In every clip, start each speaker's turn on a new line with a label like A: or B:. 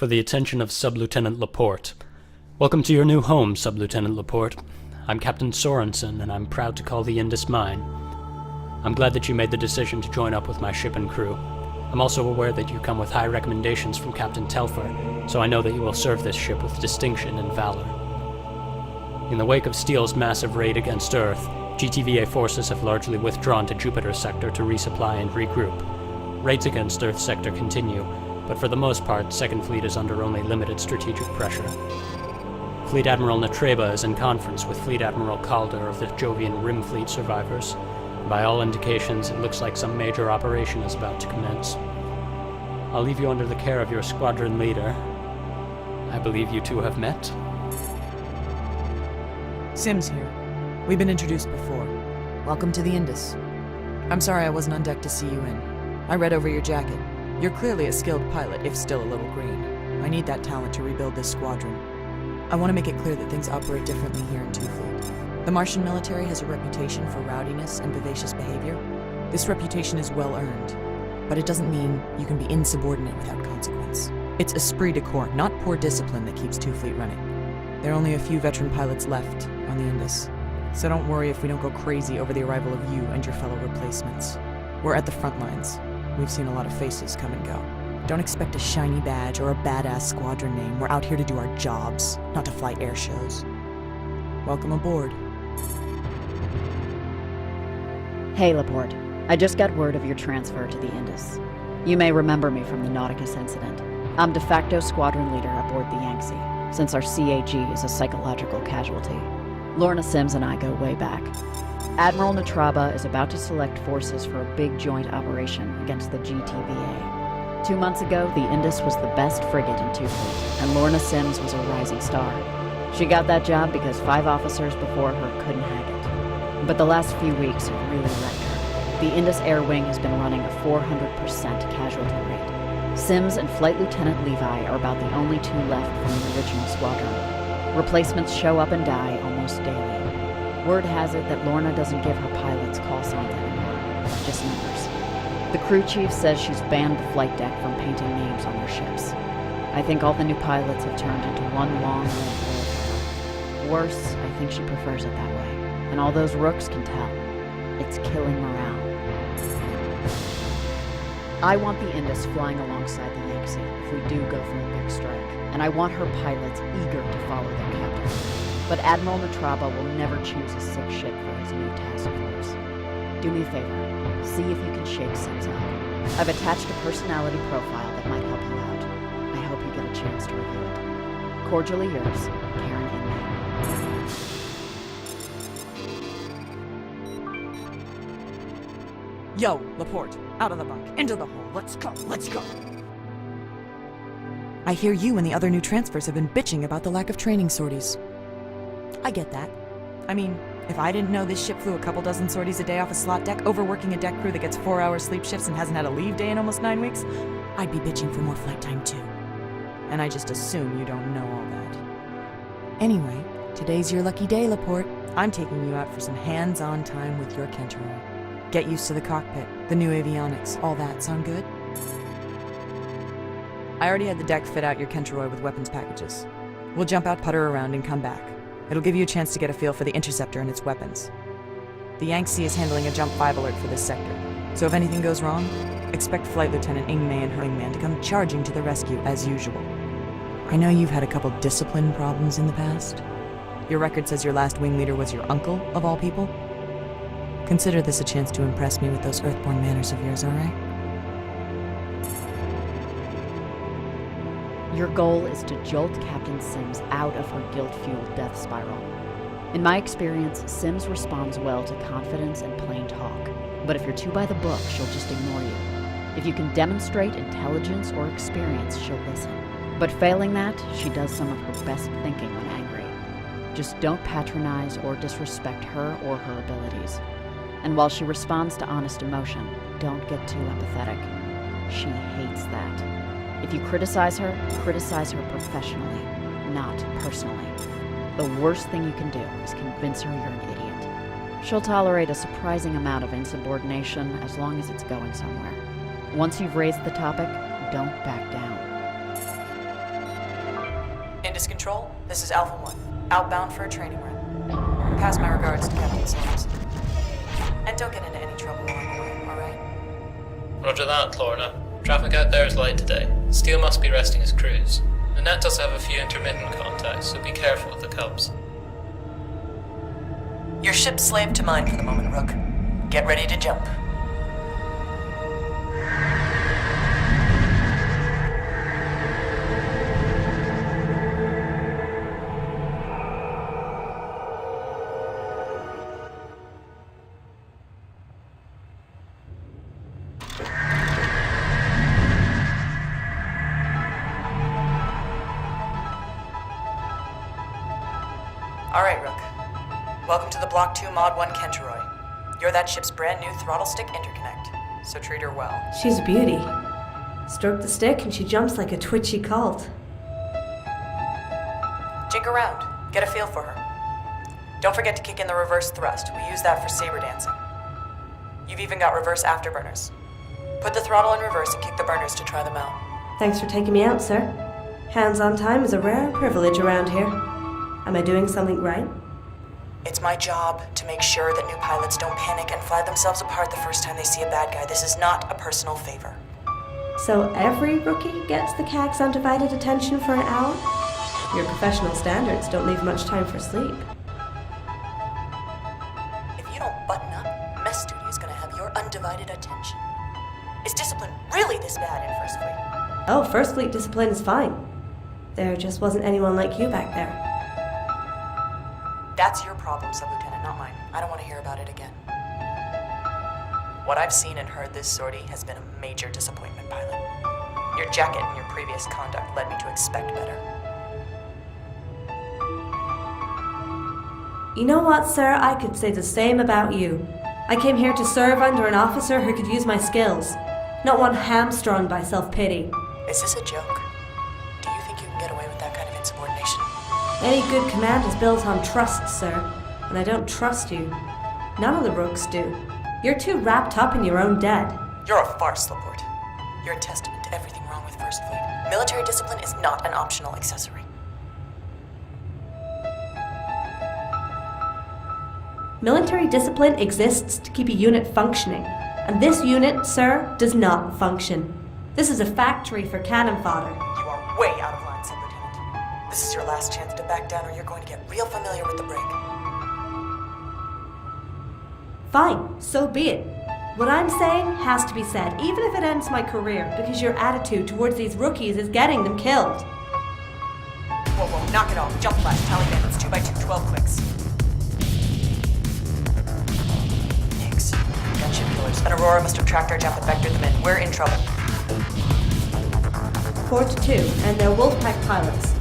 A: For the attention of Sub-Lieutenant Laporte. Welcome to your new home, Sub-Lieutenant Laporte. I'm Captain Sorensen, and I'm proud to call the Indus mine. I'm glad that you made the decision to join up with my ship and crew. I'm also aware that you come with high recommendations from Captain Telfer, so I know that you will serve this ship with distinction and valor. In the wake of Steele's massive raid against Earth, GTVA forces have largely withdrawn to Jupiter Sector to resupply and regroup. Raids against Earth Sector continue, but for the most part, Second Fleet is under only limited strategic pressure. Fleet Admiral Natreba is in conference with Fleet Admiral Calder of the Jovian Rim Fleet survivors. By all indications, it looks like some major operation is about to commence. I'll leave you under the care of your squadron leader. I believe you two have met?
B: Sims here. We've been introduced before. Welcome to the Indus. I'm sorry I wasn't on deck to see you in. I read over your jacket. You're clearly a skilled pilot, if still a little green. I need that talent to rebuild this squadron. I want to make it clear that things operate differently here in Fleet. The Martian military has a reputation for rowdiness and vivacious behavior. This reputation is well earned, but it doesn't mean you can be insubordinate without consequence. It's esprit de corps, not poor discipline, that keeps Fleet running. There are only a few veteran pilots left on the Indus, so don't worry if we don't go crazy over the arrival of you and your fellow replacements. We're at the front lines. We've seen a lot of faces come and go. Don't expect a shiny badge or a badass squadron name. We're out here to do our jobs, not to fly air shows. Welcome aboard.
C: Hey, Laporte. I just got word of your transfer to the Indus. You may remember me from the Nauticus incident. I'm de facto squadron leader aboard the Yangtze, since our CAG is a psychological casualty. Lorna Sims and I go way back. Admiral Natreba is about to select forces for a big joint operation against the GTVA. 2 months ago, the Indus was the best frigate in Fleet, and Lorna Sims was a rising star. She got that job because 5 officers before her couldn't hack it. But the last few weeks have really wrecked her. The Indus Air Wing has been running a 400% casualty rate. Sims and Flight Lieutenant Levi are about the only 2 left from the original squadron. Replacements show up and die almost daily. Word has it that Lorna doesn't give her pilots call signs anymore, just numbers. The crew chief says she's banned the flight deck from painting names on their ships. I think all the new pilots have turned into one long red warfare. Worse, I think she prefers it that way. And all those rooks can tell. It's killing morale. I want the Indus flying alongside the Yangtze if we do go for a big strike, and I want her pilots eager to follow their captain. But Admiral Natreba will never choose a sick ship for his new task force. Do me a favor, see if you can shake Sims up. I've attached a personality profile that might help you out. I hope you get a chance to review it. Cordially yours, Karen Inman.
B: Yo, Laporte, out of the bunk, into the hole. Let's go, let's go. I hear you and the other new transfers have been bitching about the lack of training sorties. I get that. I mean, if I didn't know this ship flew a couple dozen sorties a day off a slot deck, overworking a deck crew that gets 4-hour sleep shifts and hasn't had a leave day in almost 9 weeks, I'd be bitching for more flight time too. And I just assume you don't know all that. Anyway, today's your lucky day, Laporte. I'm taking you out for some hands-on time with your Kenteroy. Get used to the cockpit, the new avionics, all that. Sound good? I already had the deck fit out your Kenteroy with weapons packages. We'll jump out, putter around, and come back. It'll give you a chance to get a feel for the interceptor and its weapons. The Yangtze is handling a Jump 5 alert for this sector, so if anything goes wrong, expect Flight Lieutenant Ingmei and her wingman to come charging to the rescue as usual. I know you've had a couple discipline problems in the past. Your record says your last wing leader was your uncle, of all people. Consider this a chance to impress me with those earthborn manners of yours, all right?
C: Your goal is to jolt Captain Sims out of her guilt-fueled death spiral. In my experience, Sims responds well to confidence and plain talk. But if you're too by the book, she'll just ignore you. If you can demonstrate intelligence or experience, she'll listen. But failing that, she does some of her best thinking when angry. Just don't patronize or disrespect her or her abilities. And while she responds to honest emotion, don't get too empathetic. She hates that. If you criticize her professionally, not personally. The worst thing you can do is convince her you're an idiot. She'll tolerate a surprising amount of insubordination as long as it's going somewhere. Once you've raised the topic, don't back down.
B: Indus Control, this is Alpha 1. Outbound for a training run. Pass my regards to Captain Sorensen. And don't get into any trouble along the way, alright?
A: Roger that, Lorna. Traffic out there is light today. Steele must be resting his crews. The net does have a few intermittent contacts, so be careful with the Cubs.
B: Your ship's slave to mine for the moment, Rook. Get ready to jump. Alright, Rook. Welcome to the Block 2 Mod 1 Kenteroy. You're that ship's brand new throttle stick interconnect, so treat her well.
D: She's a beauty. Stroke the stick and she jumps like a twitchy colt.
B: Jink around. Get a feel for her. Don't forget to kick in the reverse thrust. We use that for saber dancing. You've even got reverse afterburners. Put the throttle in reverse and kick the burners to try them out.
D: Thanks for taking me out, sir. Hands-on time is a rare privilege around here. Am I doing something right?
B: It's my job to make sure that new pilots don't panic and fly themselves apart the first time they see a bad guy. This is not a personal favor.
D: So every rookie gets the CAG's undivided attention for an hour? Your professional standards don't leave much time for sleep.
B: If you don't button up, mess duty is gonna have your undivided attention. Is discipline really this bad in First Fleet?
D: Oh, First Fleet discipline is fine. There just wasn't anyone like you back there.
B: That's your problem, Sub-Lieutenant, not mine. I don't want to hear about it again. What I've seen and heard this sortie has been a major disappointment, pilot. Your jacket and your previous conduct led me to expect better.
D: You know what, sir? I could say the same about you. I came here to serve under an officer who could use my skills, not one hamstrung by self-pity.
B: Is this a joke? Do you think you can get away with that kind of insubordination?
D: Any good command is built on trust, sir, and I don't trust you. None of the rooks do. You're too wrapped up in your own debt.
B: You're a farce, Laporte. You're a testament to everything wrong with First Fleet. Military discipline is not an optional accessory.
D: Military discipline exists to keep a unit functioning, and this unit, sir, does not function. This is a factory for cannon fodder.
B: You are way out of line, Sub-Lieutenant. This is your last chance to back down or you're going to get real familiar with the break.
D: Fine, so be it. What I'm saying has to be said, even if it ends my career, because your attitude towards these rookies is getting them killed.
B: Whoa, knock it off. Jump flash, tally bandits, 2x2, 12 clicks. Nix. Gunship killers. An Aurora must have tracked our jump and vectored them in. We're in trouble.
D: Port 2, and they're Wolfpack pilots.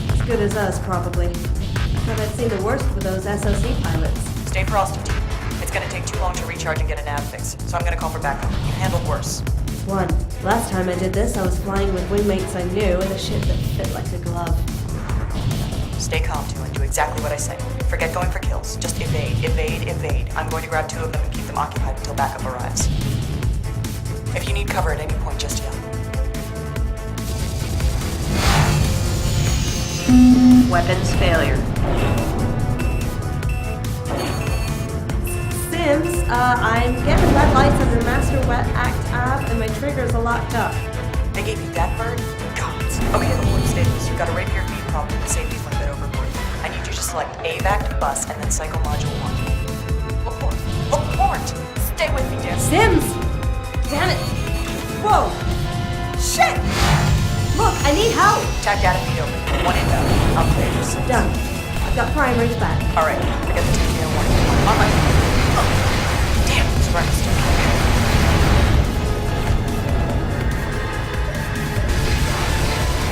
D: As good as us, probably. But I've seen the worst with those SOC pilots.
B: Stay frosty, team. It's gonna take too long to recharge and get a nav fix, so I'm gonna call for backup. You handled worse.
D: One. Last time I did this, I was flying with wingmates I knew in a ship that fit like a glove.
B: Stay calm, too, and do exactly what I say. Forget going for kills. Just evade, evade, evade. I'm going to grab 2 of them and keep them occupied until backup arrives. If you need cover at any point, just yell.
C: Weapons failure.
D: Sims, I'm getting red lights under Master Wet Act Ab, and my triggers are locked up.
B: They gave you that bird? Gods. Okay, Laporte, stay loose. You've got a rapier feed problem. The safety's went a bit overboard. I need you to select AVAC, bus, and then cycle module 1. Laporte! Stay with me, damn.
D: Sims! Damn it! Whoa! Shit! Look, I need help!
B: Tag data feed open. 1 inbound. I'll clear this.
D: Done. I've got primaries back.
B: Alright, forget the 2 warning. On my phone. Oh. Damn, this run is still killing me.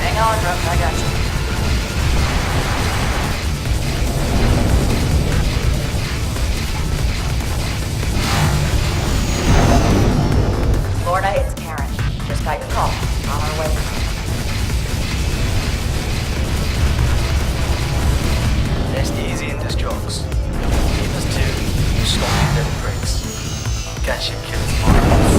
B: Hang on, Rook, I got you.
C: Lorna, it's Karen. Just got your call. On our way.
E: Rest easy in this jokes. Keep us too. You sloppy little pricks. Gunship killers marvelous.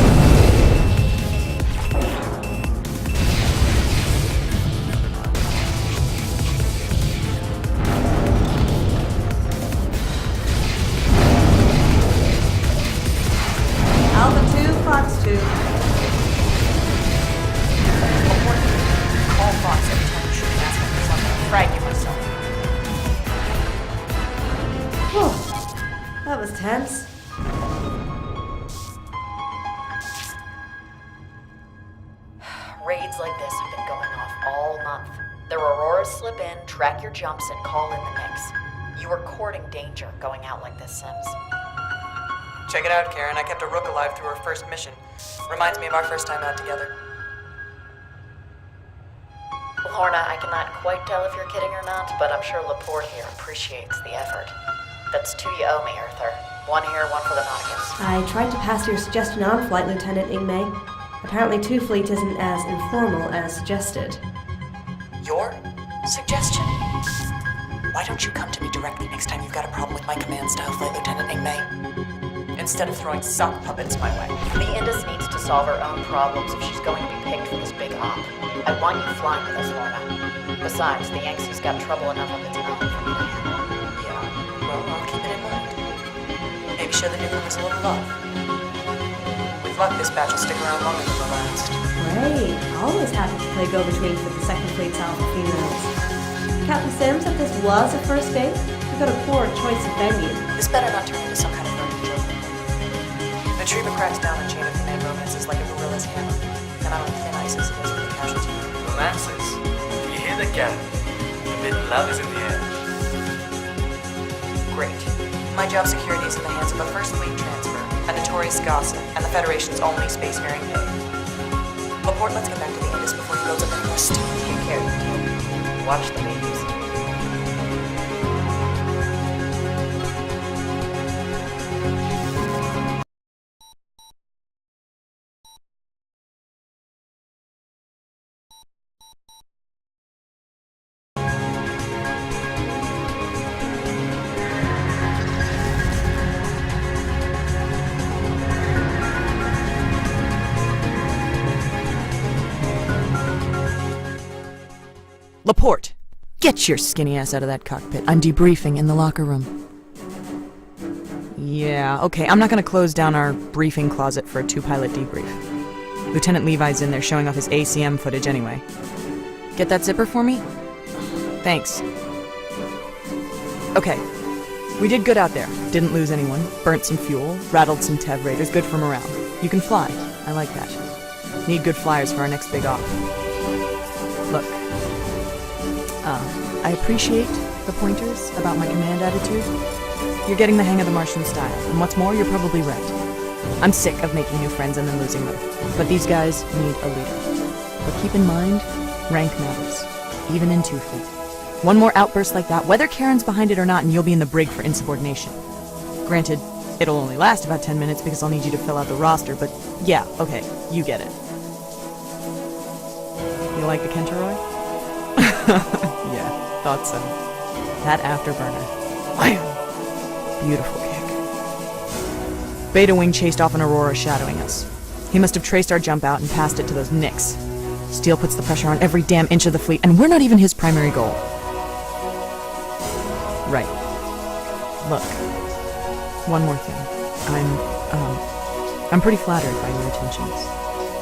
D: was tense.
C: Raids like this have been going off all month. The Auroras slip in, track your jumps, and call in the mix. You are courting danger going out like this, Sims.
B: Check it out, Karen. I kept a rook alive through her first mission. Reminds me of our first time out together.
C: Lorna, I cannot quite tell if you're kidding or not, but I'm sure Laporte here appreciates the effort. That's two you owe me, Arthur. One here, one for the Nauticus.
D: I tried to pass your suggestion on, Flight Lieutenant Ingmei. Apparently 2 Fleet isn't as informal as suggested.
B: Your suggestion? Why don't you come to me directly next time you've got a problem with my command style, Flight Lieutenant Ingmei? Instead of throwing sock puppets my way.
C: The Indus needs to solve her own problems if she's going to be picked for this big op. I want you flying with us, Lorna. Besides, the Yanksee's got trouble enough of its own for me to handle.
B: Yeah, well, I'll keep it in mind. Maybe show the newcomers a little love. With luck, this batch will stick around longer than the last.
D: Great. Always happy to play go-between for the Second Fleet's alpha females. Captain Sims, if this was a first date, we've got a poor choice of venue.
B: This better not turn into some kind of learning joke. The Treva cracks down on chain of command romances like a gorilla's hammer, and on thin ice as it is with the casualty.
E: Romances. You hear that, Gavin? Forbidden love is in the air.
B: Great. My job security is in the hands of a First Fleet transfer, a notorious gossip, and the Federation's only spacefaring pig. Laporte, let's get back to the Indus before he builds up any more steam.
C: Take care, you two. Watch the ladies.
B: Laporte, get your skinny ass out of that cockpit. I'm debriefing in the locker room. Yeah, okay, I'm not gonna close down our briefing closet for a 2-pilot debrief. Lieutenant Levi's in there showing off his ACM footage anyway. Get that zipper for me? Thanks. Okay, we did good out there. Didn't lose anyone, burnt some fuel, rattled some Tev raiders, good for morale. You can fly. I like that. Need good flyers for our next big op. Look, I appreciate the pointers about my command attitude. You're getting the hang of the Martian style, and what's more, you're probably right. I'm sick of making new friends and then losing them, but these guys need a leader. But keep in mind, rank matters, even in 2 Fleet. One more outburst like that, whether Karen's behind it or not, and you'll be in the brig for insubordination. Granted, it'll only last about 10 minutes because I'll need you to fill out the roster, but yeah, okay, you get it. You like the Kenteroy? Yeah, thought so. That afterburner. Wham! Beautiful kick. Beta Wing chased off an Aurora shadowing us. He must have traced our jump out and passed it to those Nicks. Steele puts the pressure on every damn inch of the fleet, and we're not even his primary goal. Right. Look. One more thing. I'm pretty flattered by your attentions.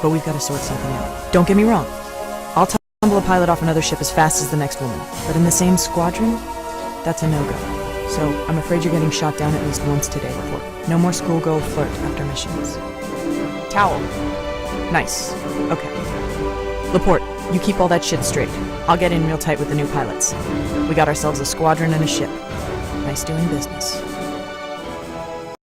B: But we've got to sort something out. Don't get me wrong. I'll tumble a pilot off another ship as fast as the next woman. But in the same squadron, that's a no-go. So I'm afraid you're getting shot down at least once today, Laporte. No more schoolgirl flirt after missions. Towel. Nice. Okay. Laporte, you keep all that shit straight. I'll get in real tight with the new pilots. We got ourselves a squadron and a ship. Nice doing business.